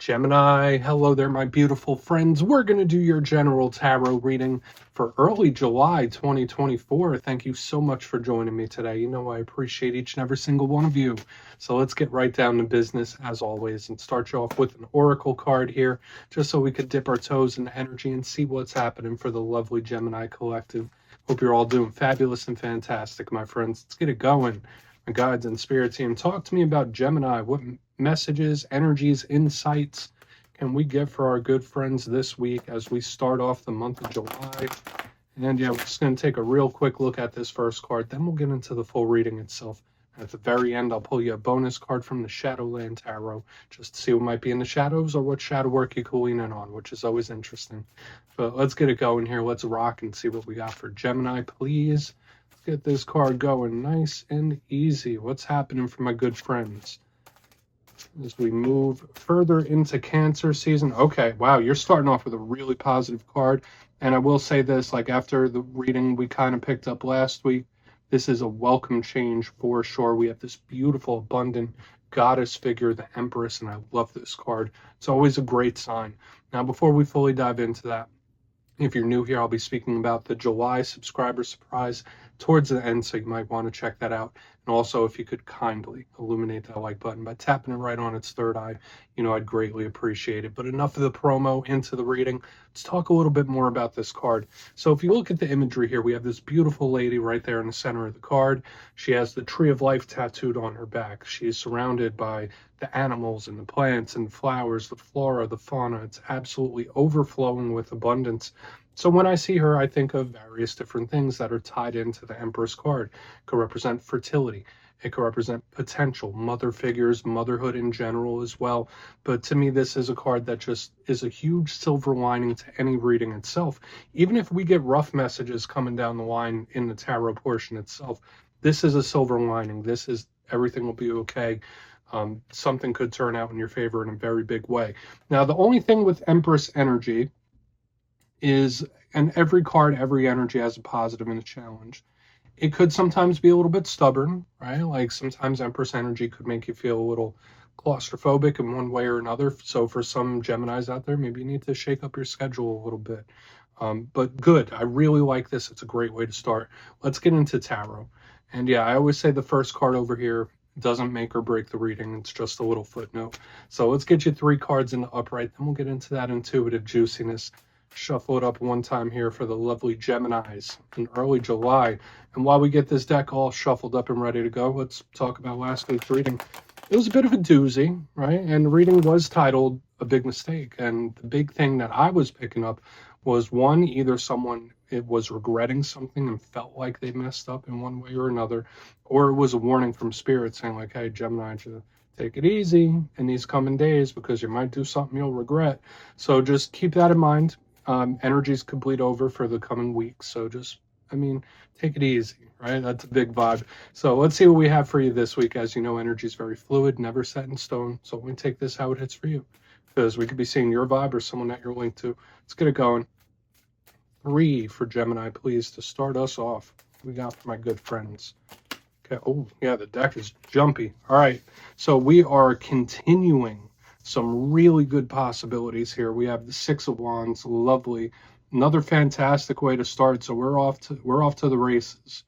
Gemini, hello there, my beautiful friends. We're going to do your general tarot reading for early July 2024. Thank you so much for joining me today. You know, I appreciate each and every single one of you. So let's get right down to business as always and start you off with an oracle card here, just so we could dip our toes in energy and see what's happening for the lovely Gemini collective. Hope you're all doing fabulous and fantastic, my friends. Let's get it going. My guides and spirit team, talk to me about Gemini. What messages, energies, insights can we get for our good friends this week as we start off the month of July? And yeah, we're just going to take a real quick look at this first card, then we'll get into the full reading itself. At the very end, I'll pull you a bonus card from the Shadowland Tarot, just to see what might be in the shadows or what shadow work you can lean in on, which is always interesting. But let's get it going here. Let's rock and see what we got for Gemini, please. Let's get this card going nice and easy. What's happening for my good friends as we move further into Cancer season? Okay, wow, you're starting off with a really positive card. And I will say this, like after the reading we kind of picked up last week, this is a welcome change for sure. We have this beautiful, abundant goddess figure, the Empress, and I love this card. It's always a great sign. Now, before we fully dive into that, if you're new here, I'll be speaking about the July subscriber surprise towards the end, so you might want to check that out. And also, if you could kindly illuminate that like button by tapping it right on its third eye, you know, I'd greatly appreciate it. But enough of the promo, into the reading. Let's talk a little bit more about this card. So if you look at the imagery here, we have this beautiful lady right there in the center of the card. She has the Tree of Life tattooed on her back. She is surrounded by the animals and the plants and flowers, the flora, the fauna. It's absolutely overflowing with abundance. So when I see her, I think of various different things that are tied into the Empress card. It could represent fertility. It could represent potential, mother figures, motherhood in general as well. But to me, this is a card that just is a huge silver lining to any reading itself. Even if we get rough messages coming down the line in the tarot portion itself, this is a silver lining. This is everything will be okay. Something could turn out in your favor in a very big way. Now, the only thing with Empress energy is, and every card, every energy has a positive and a challenge. It could sometimes be a little bit stubborn, right? Like sometimes Empress energy could make you feel a little claustrophobic in one way or another. So for some Geminis out there, maybe you need to shake up your schedule a little bit. But good. I really like this. It's a great way to start. Let's get into tarot. And yeah, I always say the first card over here doesn't make or break the reading. It's just a little footnote. So let's get you 3 cards in the upright. Then we'll get into that intuitive juiciness. Shuffle it up one time here for the lovely Geminis in early July. And while we get this deck all shuffled up and ready to go, let's talk about last week's reading. It was a bit of a doozy, right? And the reading was titled A Big Mistake. And the big thing that I was picking up was, one, either someone was regretting something and felt like they messed up in one way or another, or it was a warning from spirit saying like, hey, Gemini, take it easy in these coming days because you might do something you'll regret. So just keep that in mind. Energies could bleed over for the coming weeks. So just, take it easy, right? That's a big vibe. So let's see what we have for you this week. As you know, energy is very fluid, never set in stone. So we take this how it hits for you, because we could be seeing your vibe or someone that you're linked to. Let's get it going. 3 for Gemini, please, to start us off. What we got for my good friends. Okay. Oh, yeah, the deck is jumpy. All right. So we are continuing some really good possibilities here. We have the 6 of Wands, lovely. Another fantastic way to start. So we're off to the races.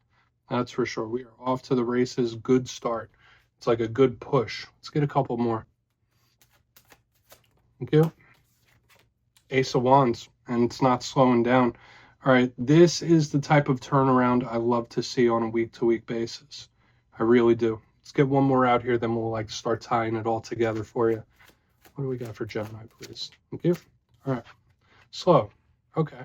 That's for sure. We are off to the races. Good start. It's like a good push. Let's get a couple more. Thank you. Ace of Wands, and it's not slowing down. All right, this is the type of turnaround I love to see on a week-to-week basis. I really do. Let's get one more out here, then we'll start tying it all together for you. What do we got for Gemini, please? Thank you. All right. Slow. Okay.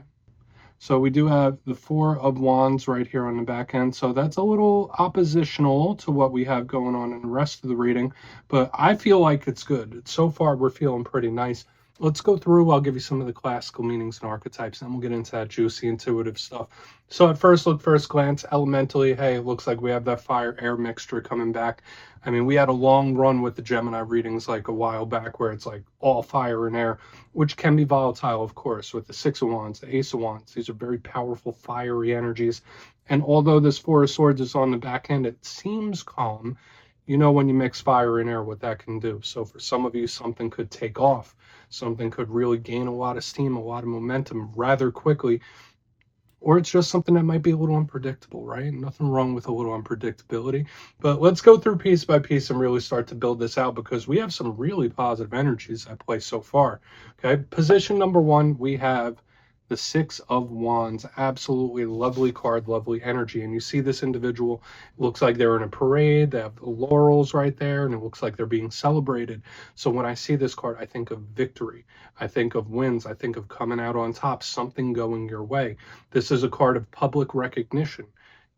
So we do have the 4 of Wands right here on the back end. So that's a little oppositional to what we have going on in the rest of the reading. But I feel like it's good. So far, we're feeling pretty nice. Let's go through. I'll give you some of the classical meanings and archetypes, and we'll get into that juicy, intuitive stuff. So at first glance, elementally, hey, it looks like we have that fire-air mixture coming back. We had a long run with the Gemini readings like a while back where it's like all fire and air, which can be volatile, of course, with the 6 of Wands, the Ace of Wands. These are very powerful, fiery energies. And although this 4 of Swords is on the back end, it seems calm. you know, when you mix fire and air, what that can do. So for some of you, something could take off. Something could really gain a lot of steam, a lot of momentum rather quickly. Or it's just something that might be a little unpredictable, right? Nothing wrong with a little unpredictability. But let's go through piece by piece and really start to build this out, because we have some really positive energies at play so far. Okay, position number one, we have the Six of Wands. Absolutely lovely card, lovely energy. And you see this individual, looks like they're in a parade. They have the laurels right there, and it looks like they're being celebrated. So when I see this card, I think of victory. I think of wins. I think of coming out on top, something going your way. This is a card of public recognition,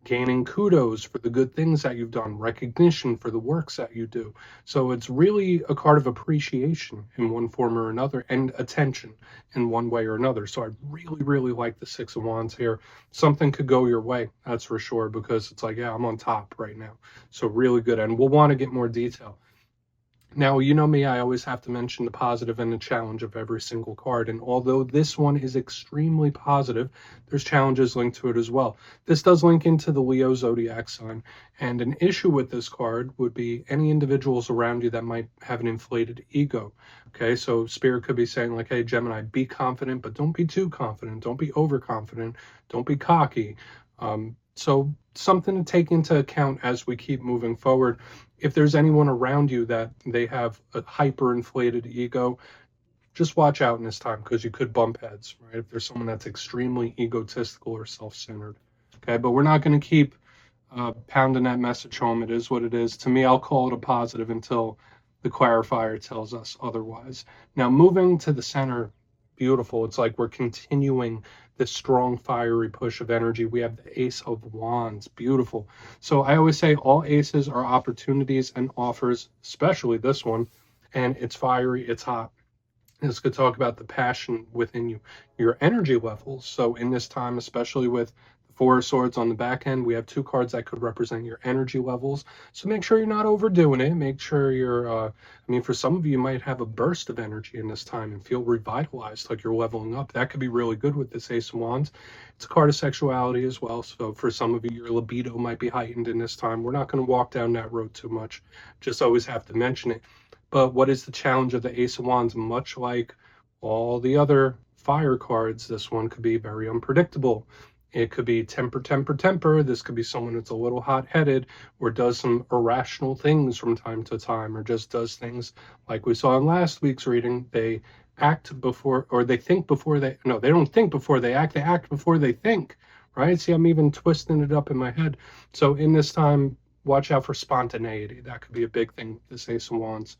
gaining kudos for the good things that you've done, recognition for the works that you do. So it's really a card of appreciation in one form or another, and attention in one way or another. So I really, really like the Six of Wands here. Something could go your way, that's for sure, because it's like, yeah, I'm on top right now. So really good. And we'll want to get more detail. Now, you know me, I always have to mention the positive and the challenge of every single card. And although this one is extremely positive, there's challenges linked to it as well. This does link into the Leo zodiac sign. And an issue with this card would be any individuals around you that might have an inflated ego. Okay, so Spirit could be saying like, hey, Gemini, be confident, but don't be too confident. Don't be overconfident. Don't be cocky. So something to take into account as we keep moving forward. If there's anyone around you that they have a hyperinflated ego, just watch out in this time, because you could bump heads, right? If there's someone that's extremely egotistical or self-centered. Okay, but we're not going to keep pounding that message home. It is what it is. To me, I'll call it a positive until the clarifier tells us otherwise. Now, moving to the center, beautiful. It's like we're continuing this strong, fiery push of energy. We have the Ace of Wands, beautiful. So I always say all aces are opportunities and offers, especially this one, and it's fiery, it's hot. This could talk about the passion within you, your energy levels. So in this time, especially with the Four of Swords on the back end, we have two cards that could represent your energy levels. So make sure you're not overdoing it. Make sure you're, for some of you, you might have a burst of energy in this time and feel revitalized, like you're leveling up. That could be really good with this Ace of Wands. It's a card of sexuality as well. So for some of you, your libido might be heightened in this time. We're not going to walk down that road too much. Just always have to mention it. But what is the challenge of the Ace of Wands? Much like all the other fire cards, this one could be very unpredictable. It could be temper, temper, temper. This could be someone that's a little hot-headed, or does some irrational things from time to time, or just does things like we saw in last week's reading. They act before, or they think before they, no, they don't think before they act before they think, right? See, I'm even twisting it up in my head. So in this time, watch out for spontaneity. That could be a big thing, this Ace of Wands.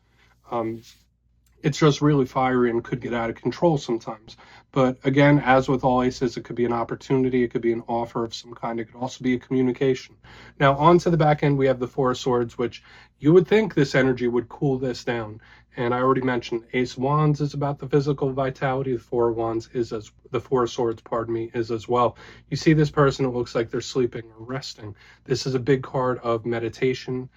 It's just really fiery and could get out of control sometimes. But again, as with all aces, it could be an opportunity, it could be an offer of some kind, it could also be a communication. Now, on to the back end, we have the Four of Swords, which you would think this energy would cool this down. And I already mentioned Ace of Wands is about the physical vitality. The Four of Wands is as the Four of Swords, pardon me, is as well. You see this person, it looks like they're sleeping or resting. This is a big card of meditation.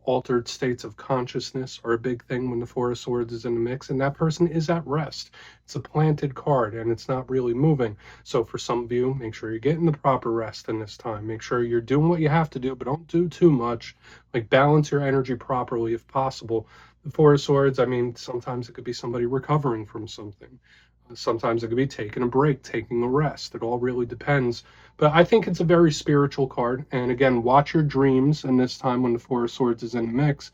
Altered states of consciousness are a big thing when the Four of Swords is in the mix, and that person is at rest. It's a planted card and it's not really moving. So for some of you, make sure you're getting the proper rest in this time. Make sure you're doing what you have to do, but don't do too much. Like, balance your energy properly if possible. The Four of Swords, sometimes it could be somebody recovering from something. Sometimes it could be taking a break, taking a rest. It all really depends. But I think it's a very spiritual card. And again, watch your dreams in this time when the Four of Swords is in the mix.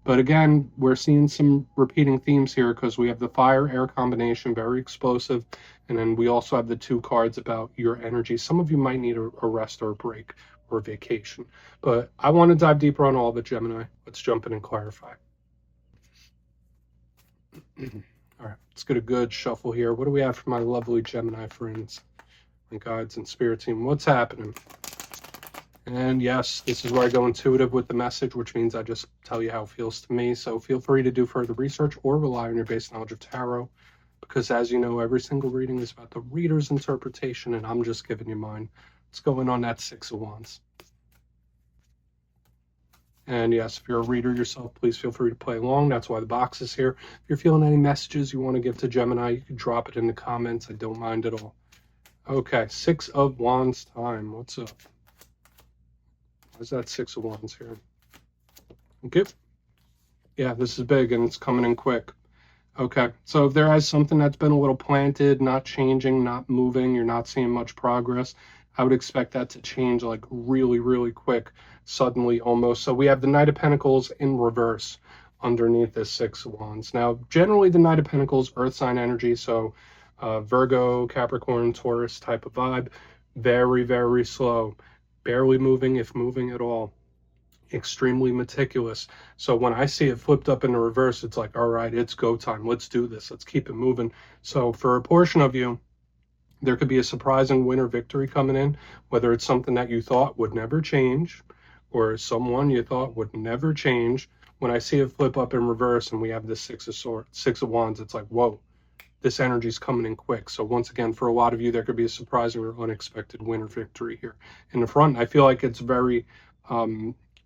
But again, we're seeing some repeating themes here, because we have the fire-air combination, very explosive. And then we also have the two cards about your energy. Some of you might need a rest or a break or a vacation. But I want to dive deeper on all of it, Gemini. Let's jump in and clarify. All right, let's get a good shuffle here. What do we have for my lovely Gemini friends and guides and spirit team? What's happening? And yes, this is where I go intuitive with the message, which means I just tell you how it feels to me. So feel free to do further research or rely on your base knowledge of tarot, because as you know, every single reading is about the reader's interpretation, and I'm just giving you mine. Let's go in on that Six of Wands. And yes, if you're a reader yourself, please feel free to play along. That's why the box is here. If you're feeling any messages you want to give to Gemini, you can drop it in the comments. I don't mind at all. Okay, Six of Wands time. What's up? Where's that Six of Wands here? Okay. Yeah, this is big and it's coming in quick. Okay, so if there is something that's been a little planted, not changing, not moving, you're not seeing much progress, I would expect that to change like really, really quick, suddenly almost. So we have the Knight of Pentacles in reverse underneath this Six of Wands. Now, generally the Knight of Pentacles, Earth sign energy, so Virgo, Capricorn, Taurus type of vibe, very, very slow, barely moving, if moving at all, extremely meticulous. So when I see it flipped up in the reverse, it's like, all right, it's go time. Let's do this. Let's keep it moving. So for a portion of you, there could be a surprising winner victory coming in, whether it's something that you thought would never change or someone you thought would never change. When I see it flip up in reverse and we have this Six of Swords, Six of Wands, it's like, whoa, this energy is coming in quick. So once again, for a lot of you, there could be a surprising or unexpected winner victory here in the front. I feel like it's very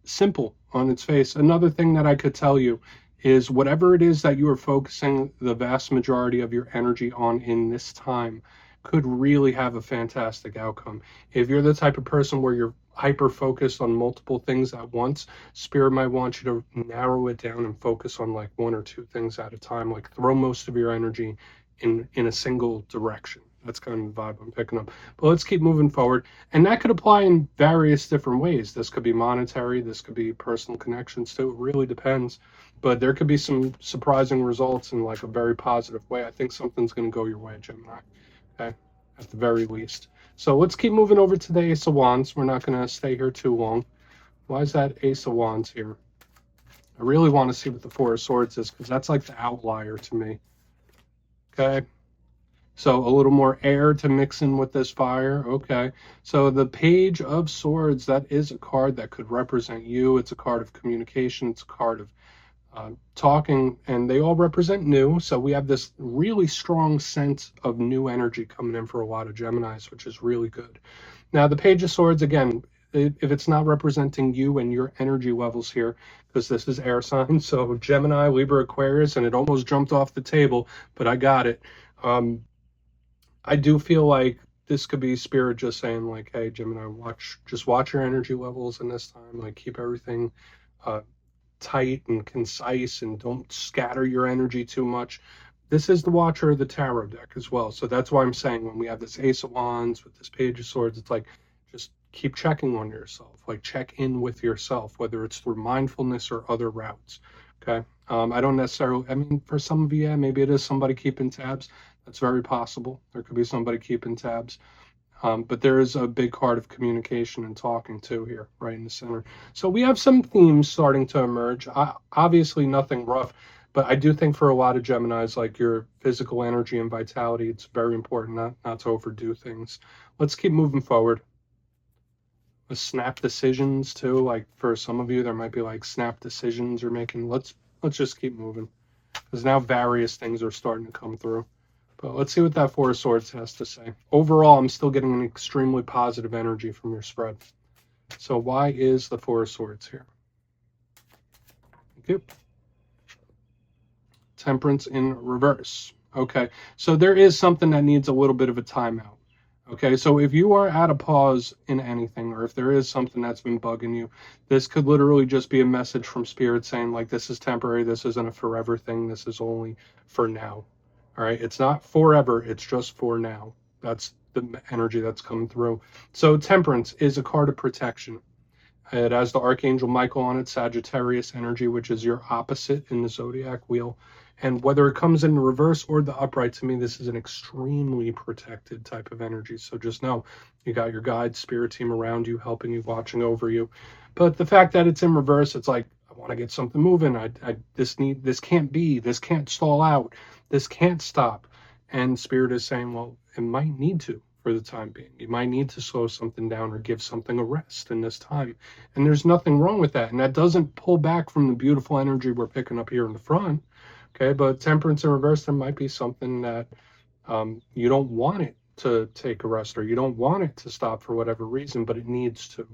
simple on its face. Another thing that I could tell you is whatever it is that you are focusing the vast majority of your energy on in this time could really have a fantastic outcome. If you're the type of person where you're hyper focused on multiple things at once, Spirit might want you to narrow it down and focus on like one or two things at a time, like throw most of your energy in a single direction. That's kind of the vibe I'm picking up. But let's keep moving forward. And that could apply in various different ways. This could be monetary. This could be personal connections too. It really depends. But there could be some surprising results in like a very positive way. I think something's going to go your way, Gemini. Okay, at the very least. So let's keep moving over to the Ace of Wands. We're not going to stay here too long. Why is that Ace of Wands here? I really want to see what the Four of Swords is because that's like the outlier to me. Okay. So a little more air to mix in with this fire. Okay. So the Page of Swords, that is a card that could represent you. It's a card of communication. It's a card of talking, and they all represent new. So we have this really strong sense of new energy coming in for a lot of Geminis, which is really good. Now, the Page of Swords, again, if it's not representing you and your energy levels here, because this is air signs, so Gemini, Libra, Aquarius, and it almost jumped off the table, but I got it. I do feel like this could be Spirit just saying like, hey, Gemini, just watch your energy levels in this time, like keep everything tight and concise and don't scatter your energy too much. This is the Watcher of the Tarot deck as well. So that's why I'm saying when we have this Ace of Wands with this Page of Swords, it's like, just keep checking on yourself, like check in with yourself, whether it's through mindfulness or other routes. Okay. I don't necessarily, I mean, for some of you, yeah, maybe it is somebody keeping tabs. That's very possible. There could be somebody keeping tabs. But there is a big card of communication and talking too here, right in the center. So we have some themes starting to emerge. Obviously nothing rough, but I do think for a lot of Geminis, like your physical energy and vitality, it's very important not to overdo things. Let's keep moving forward. Snap decisions too. Like for some of you, there might be like snap decisions you're making. Let's just keep moving because now various things are starting to come through. But let's see what that Four of Swords has to say. Overall, I'm still getting an extremely positive energy from your spread. So why is the Four of Swords here? Okay. Temperance in reverse. Okay, so there is something that needs a little bit of a timeout. Okay, so if you are at a pause in anything, or if there is something that's been bugging you, this could literally just be a message from Spirit saying, like, this is temporary, this isn't a forever thing, this is only for now. All right, it's not forever, it's just for now. That's the energy that's coming through. So Temperance is a card of protection. It has the Archangel Michael on it, Sagittarius energy, which is your opposite in the zodiac wheel. And whether it comes in reverse or the upright, to me, this is an extremely protected type of energy. So just know you got your guide spirit team around you, helping you, watching over you. But the fact that it's in reverse, it's like, I want to get something moving. This can't be, this can't stall out, this can't stop. And Spirit is saying, well, it might need to for the time being. You might need to slow something down or give something a rest in this time. And there's nothing wrong with that. And that doesn't pull back from the beautiful energy we're picking up here in the front. Okay, but Temperance in reverse, there might be something that you don't want it to take a rest, or you don't want it to stop for whatever reason, but it needs to.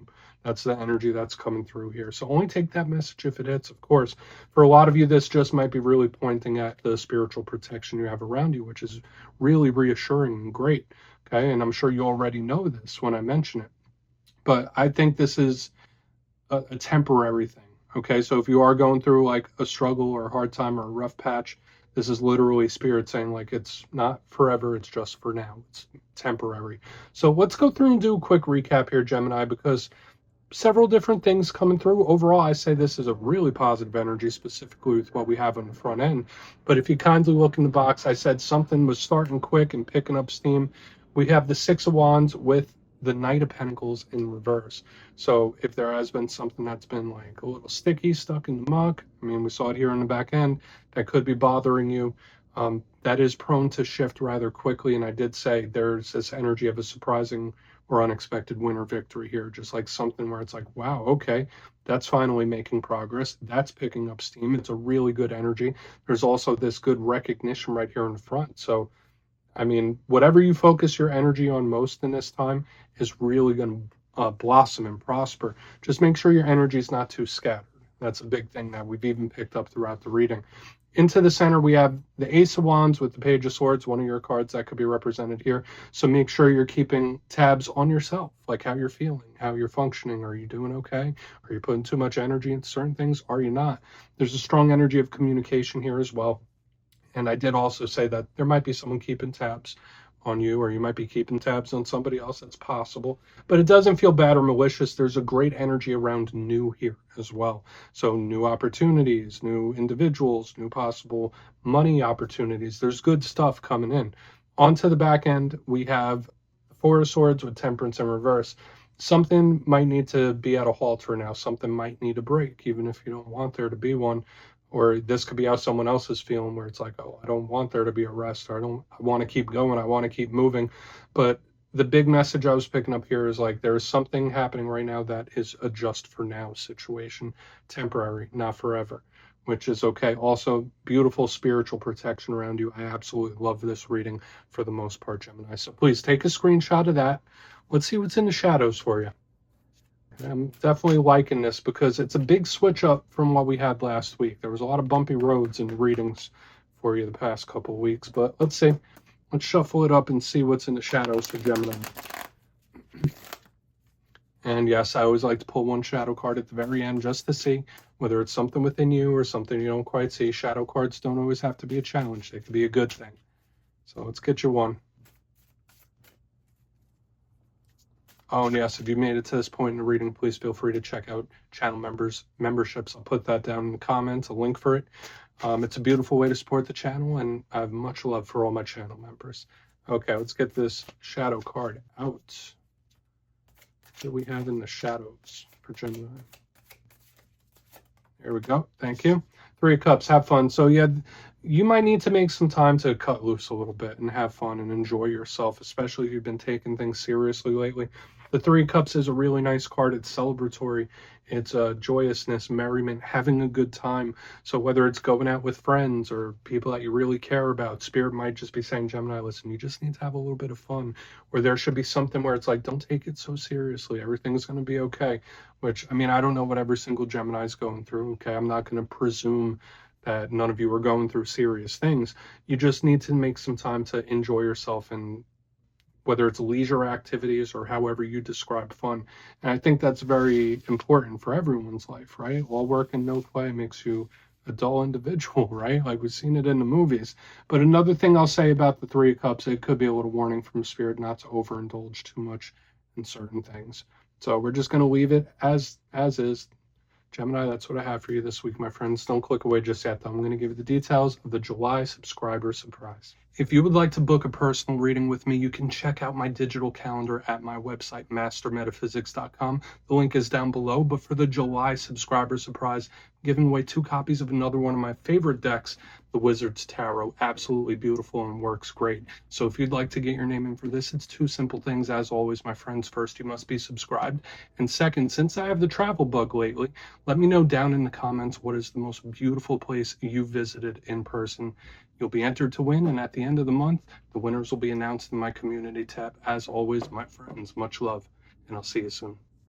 That's the energy that's coming through here. So only take that message if it hits, of course. For a lot of you, this just might be really pointing at the spiritual protection you have around you, which is really reassuring and great. Okay, and I'm sure you already know this when I mention it. But I think this is a temporary thing. Okay, so if you are going through like a struggle or a hard time or a rough patch, this is literally spirit saying like it's not forever, it's just for now. It's temporary. So let's go through and do a quick recap here, Gemini, because several different things coming through. Overall, I say this is a really positive energy, specifically with what we have on the front end. But if you kindly look in the box, I said something was starting quick and picking up steam. We have the Six of Wands with the Knight of Pentacles in reverse. So if there has been something that's been like a little sticky, stuck in the muck, I mean, we saw it here on the back end, that could be bothering you. That is prone to shift rather quickly. And I did say there's this energy of a surprising or unexpected win or victory here, just like something where it's like, wow, okay, that's finally making progress. That's picking up steam. It's a really good energy. There's also this good recognition right here in the front. So, I mean, whatever you focus your energy on most in this time is really going to blossom and prosper. Just make sure your energy is not too scattered. That's a big thing that we've even picked up throughout the reading. Into the center, we have the Ace of Wands with the Page of Swords, one of your cards that could be represented here. So make sure you're keeping tabs on yourself, like how you're feeling, how you're functioning. Are you doing okay? Are you putting too much energy into certain things? Are you not? There's a strong energy of communication here as well. And I did also say that there might be someone keeping tabs on you, or you might be keeping tabs on somebody else. That's possible, but it doesn't feel bad or malicious. There's a great energy around new here as well. So new opportunities, new individuals, new possible money opportunities. There's good stuff coming in. Onto the back end, we have Four of Swords with Temperance in reverse. Something might need to be at a halt for now. Something might need a break, even if you don't want there to be one. Or this could be how someone else is feeling, where it's like, oh, I don't want there to be a rest, or I want to keep going, I want to keep moving. But the big message I was picking up here is like, there is something happening right now that is a just for now situation, temporary, not forever, which is okay. Also, beautiful spiritual protection around you. I absolutely love this reading for the most part, Gemini. So please take a screenshot of that. Let's see what's in the shadows for you. I'm definitely liking this because it's a big switch up from what we had last week. There was a lot of bumpy roads in the readings for you the past couple of weeks, but let's see. Let's shuffle it up and see what's in the shadows for Gemini. And yes, I always like to pull one shadow card at the very end just to see whether it's something within you or something you don't quite see. Shadow cards don't always have to be a challenge. They could be a good thing. So let's get you one. Oh, and yes, if you made it to this point in the reading, please feel free to check out channel memberships. I'll put that down in the comments, a link for it. It's a beautiful way to support the channel, and I have much love for all my channel members. Okay, let's get this shadow card out. What do we have in the shadows for Gemini? There we go. Thank you. Three of Cups. Have fun. So yeah, you might need to make some time to cut loose a little bit and have fun and enjoy yourself, especially if you've been taking things seriously lately. The Three of Cups is a really nice card. It's celebratory. It's joyousness, merriment, having a good time. So whether it's going out with friends or people that you really care about, Spirit might just be saying, Gemini, listen, you just need to have a little bit of fun. Or there should be something where it's like, don't take it so seriously. Everything's going to be okay. Which, I mean, I don't know what every single Gemini is going through. Okay, I'm not going to presume that none of you are going through serious things. You just need to make some time to enjoy yourself, and whether it's leisure activities or however you describe fun. And I think that's very important for everyone's life, right? All work and no play makes you a dull individual, right? Like we've seen it in the movies. But another thing I'll say about the Three of Cups, it could be a little warning from Spirit not to overindulge too much in certain things. So we're just going to leave it as is. Gemini, that's what I have for you this week, my friends. Don't click away just yet, though. I'm going to give you the details of the July subscriber surprise. If you would like to book a personal reading with me, you can check out my digital calendar at my website, mastermetaphysics.com. The link is down below. But for the July subscriber surprise, I'm giving away 2 copies of another one of my favorite decks, the Wizard's Tarot. Absolutely beautiful and works great. So if you'd like to get your name in for this, it's 2 simple things. As always, my friends, first, you must be subscribed. And second, since I have the travel bug lately, let me know down in the comments what is the most beautiful place you visited in person. You'll be entered to win, and at the end of the month, the winners will be announced in my community tab. As always, my friends, much love, and I'll see you soon.